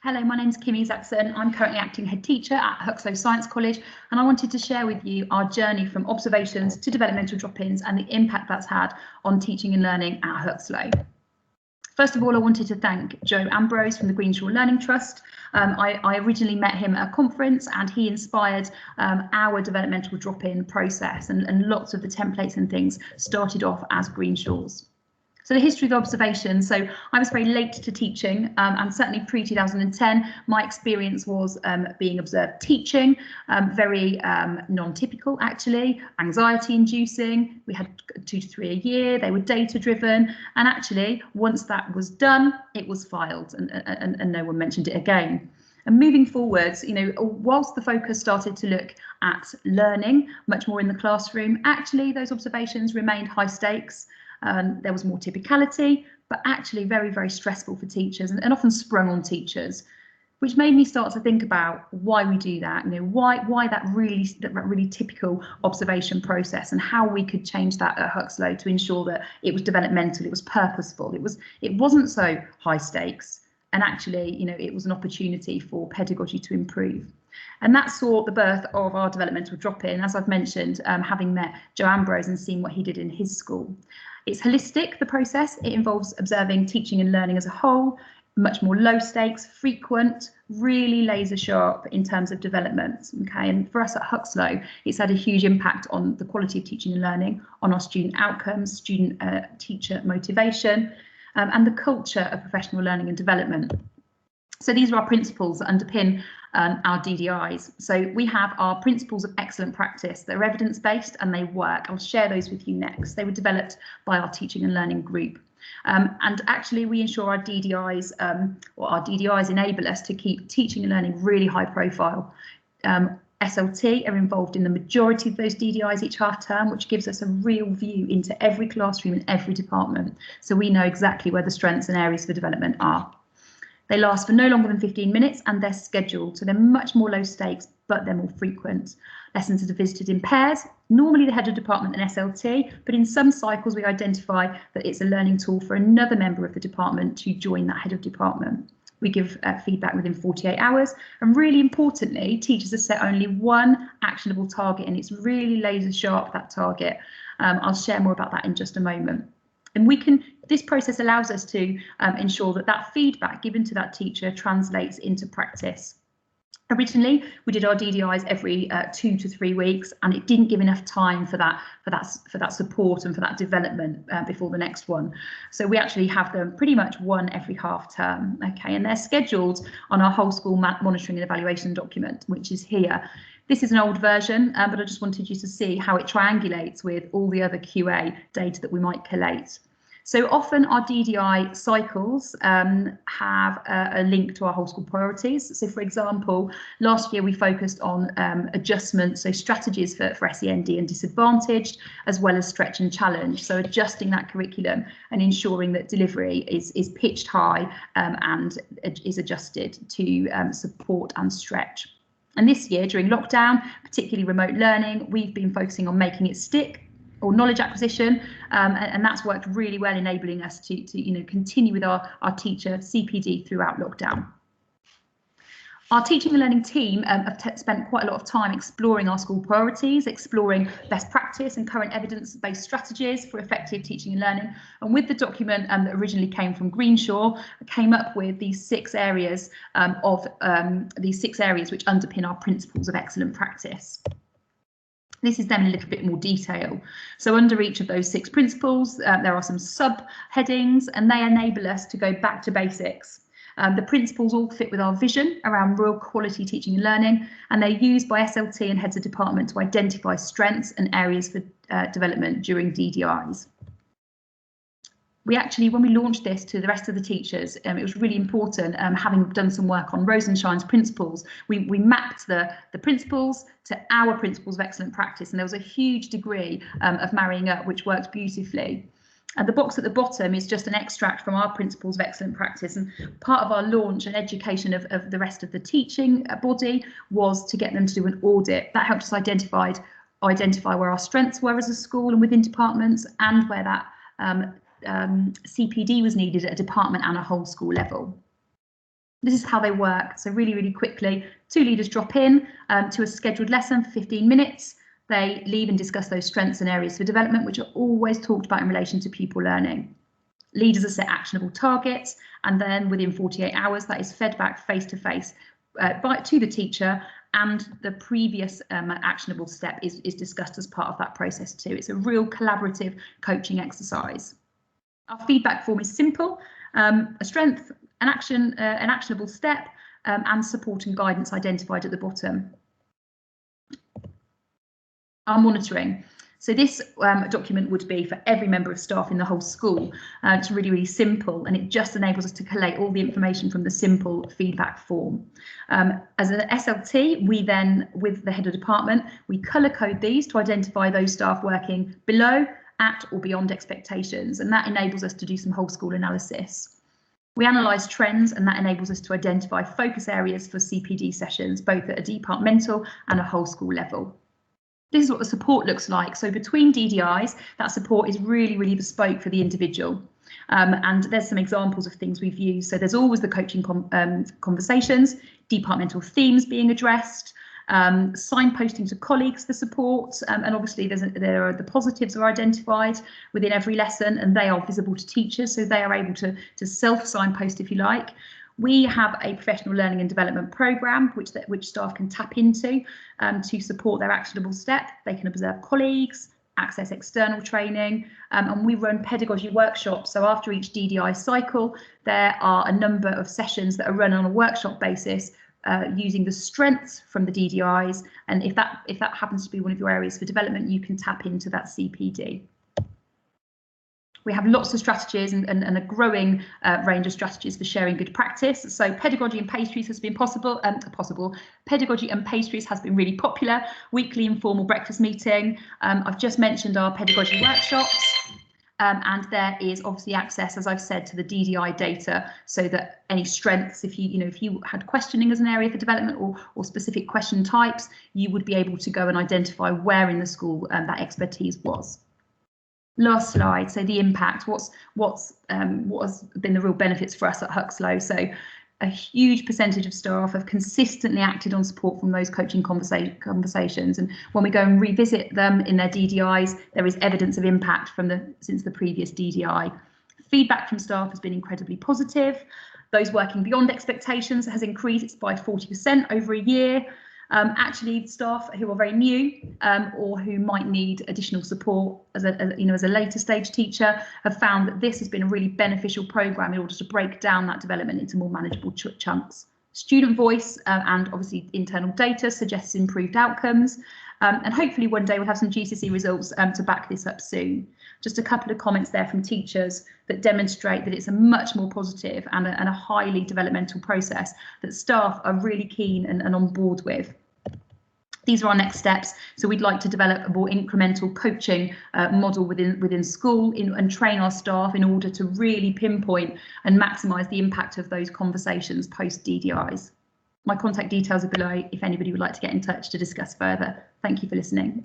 Hello, my name's Isaksen. I'm currently acting head teacher at Huxlow Science College, and I wanted to share with you our journey from observations to developmental drop-ins and the impact that's had on teaching and learning at Huxlow. First of all, I wanted to thank Joe Ambrose from the Greenshaw Learning Trust. I originally met him at a conference, and he inspired our developmental drop-in process, and lots of the templates and things started off as Greenshaw's. So the history of observation. So I was very late to teaching, and certainly pre-2010, my experience was being observed teaching, very non-typical actually, anxiety-inducing. We had 2 to 3 a year, they were data-driven, and actually once that was done, it was filed and no one mentioned it again. And moving forwards, whilst the focus started to look at learning much more in the classroom, actually those observations remained high stakes. There was more typicality, but actually very, very stressful for teachers and often sprung on teachers, which made me start to think about why we do that, why that really typical observation process, and how we could change that at Huxlow to ensure that it was developmental, it was purposeful, it wasn't so high stakes, and actually, it was an opportunity for pedagogy to improve. And that saw the birth of our developmental drop-in, as I've mentioned, having met Joe Ambrose and seen what he did in his school. It's holistic, the process. It involves observing teaching and learning as a whole, much more low stakes, frequent, really laser sharp in terms of development. Okay, and for us at Huxlow, it's had a huge impact on the quality of teaching and learning, on our student outcomes, student teacher motivation, and the culture of professional learning and development. So these are our principles that underpin our DDIs. So we have our principles of excellent practice. They're evidence-based and they work. I'll share those with you next. They were developed by our teaching and learning group. And actually we ensure our DDIs, or our DDIs enable us to keep teaching and learning really high profile. SLT are involved in the majority of those DDIs each half term, which gives us a real view into every classroom and every department. So we know exactly where the strengths and areas for development are. They last for no longer than 15 minutes and they're scheduled, so they're much more low stakes, but they're more frequent. Lessons are visited in pairs, normally the head of department and SLT, but in some cycles we identify that it's a learning tool for another member of the department to join that head of department. We give feedback within 48 hours, and really importantly, teachers are set only one actionable target, and it's really laser sharp, that target. I'll share more about that in just a moment. And this process allows us to ensure that feedback given to that teacher translates into practice. Originally, we did our DDIs every 2 to 3 weeks, and it didn't give enough time for that support and for that development before the next one. So we actually have them pretty much one every half term. Okay, and they're scheduled on our whole school monitoring and evaluation document, which is here. This is an old version, but I just wanted you to see how it triangulates with all the other QA data that we might collate. So often our DDI cycles have a link to our whole school priorities. So for example, last year we focused on adjustments, so strategies for SEND and disadvantaged, as well as stretch and challenge. So adjusting that curriculum and ensuring that delivery is pitched high and is adjusted to support and stretch. And this year, during lockdown, particularly remote learning, we've been focusing on making it stick, or knowledge acquisition, and that's worked really well, enabling us to continue with our teacher CPD throughout lockdown. Our teaching and learning team have spent quite a lot of time exploring our school priorities, exploring best practice and current evidence-based strategies for effective teaching and learning. And with the document that originally came from Greenshaw, I came up with these 6 areas which underpin our principles of excellent practice. This is them in a little bit more detail. So under each of those 6 principles, there are some subheadings, and they enable us to go back to basics. The principles all fit with our vision around real quality teaching and learning, and they're used by SLT and heads of department to identify strengths and areas for development during DDIs. When we launched this to the rest of the teachers, it was really important, having done some work on Rosenshine's principles, we mapped the principles to our principles of excellent practice, and there was a huge degree of marrying up, which worked beautifully. And the box at the bottom is just an extract from our principles of excellent practice, and part of our launch and education of the rest of the teaching body was to get them to do an audit. That helped us identify where our strengths were as a school and within departments, and where that CPD was needed at a department and a whole school level. This is how they work. So really quickly, 2 leaders drop in to a scheduled lesson for 15 minutes. They leave and discuss those strengths and areas for development, which are always talked about in relation to pupil learning. Leaders are set actionable targets, and then within 48 hours, that is fed back face to face to the teacher, and the previous actionable step is discussed as part of that process too. It's a real collaborative coaching exercise. Our feedback form is simple: a strength, an action, an actionable step, and support and guidance identified at the bottom. Our monitoring. So this document would be for every member of staff in the whole school. It's really simple, and it just enables us to collate all the information from the simple feedback form. As an SLT, we then, with the head of department, we colour code these to identify those staff working below, at or beyond expectations, and that enables us to do some whole school analysis. We analyse trends, and that enables us to identify focus areas for CPD sessions, both at a departmental and a whole school level. This is what the support looks like. So between DDIs, that support is really bespoke for the individual. And there's some examples of things we've used. So there's always the coaching conversations, departmental themes being addressed, signposting to colleagues for support, and obviously there are the positives are identified within every lesson, and they are visible to teachers, so they are able to self-signpost, if you like. We have a professional learning and development programme which staff can tap into to support their actionable step. They can observe colleagues, access external training, and we run pedagogy workshops. So after each DDI cycle, there are a number of sessions that are run on a workshop basis using the strengths from the DDIs, and if that happens to be one of your areas for development, you can tap into that CPD. We have lots of strategies and a growing range of strategies for sharing good practice. So pedagogy and pastries has been possible. Pedagogy and pastries has been really popular. Weekly informal breakfast meeting. I've just mentioned our pedagogy workshops. And there is obviously access, as I've said, to the DDI data, so that any strengths, if you had questioning as an area for development or specific question types, you would be able to go and identify where in the school that expertise was. Last slide. So the impact. What has been the real benefits for us at Huxlow? So a huge percentage of staff have consistently acted on support from those coaching conversations, and when we go and revisit them in their DDIs, there is evidence of impact since the previous DDI. Feedback from staff has been incredibly positive. Those working beyond expectations has increased by 40% over a year. Actually, staff who are very new or who might need additional support as a later stage teacher have found that this has been a really beneficial programme in order to break down that development into more manageable chunks. Student voice and obviously internal data suggests improved outcomes, and hopefully one day we'll have some GCSE results to back this up soon. Just a couple of comments there from teachers that demonstrate that it's a much more positive and a highly developmental process that staff are really keen and on board with. These are our next steps. So we'd like to develop a more incremental coaching model within school and train our staff in order to really pinpoint and maximise the impact of those conversations post DDIs. My contact details are below if anybody would like to get in touch to discuss further. Thank you for listening.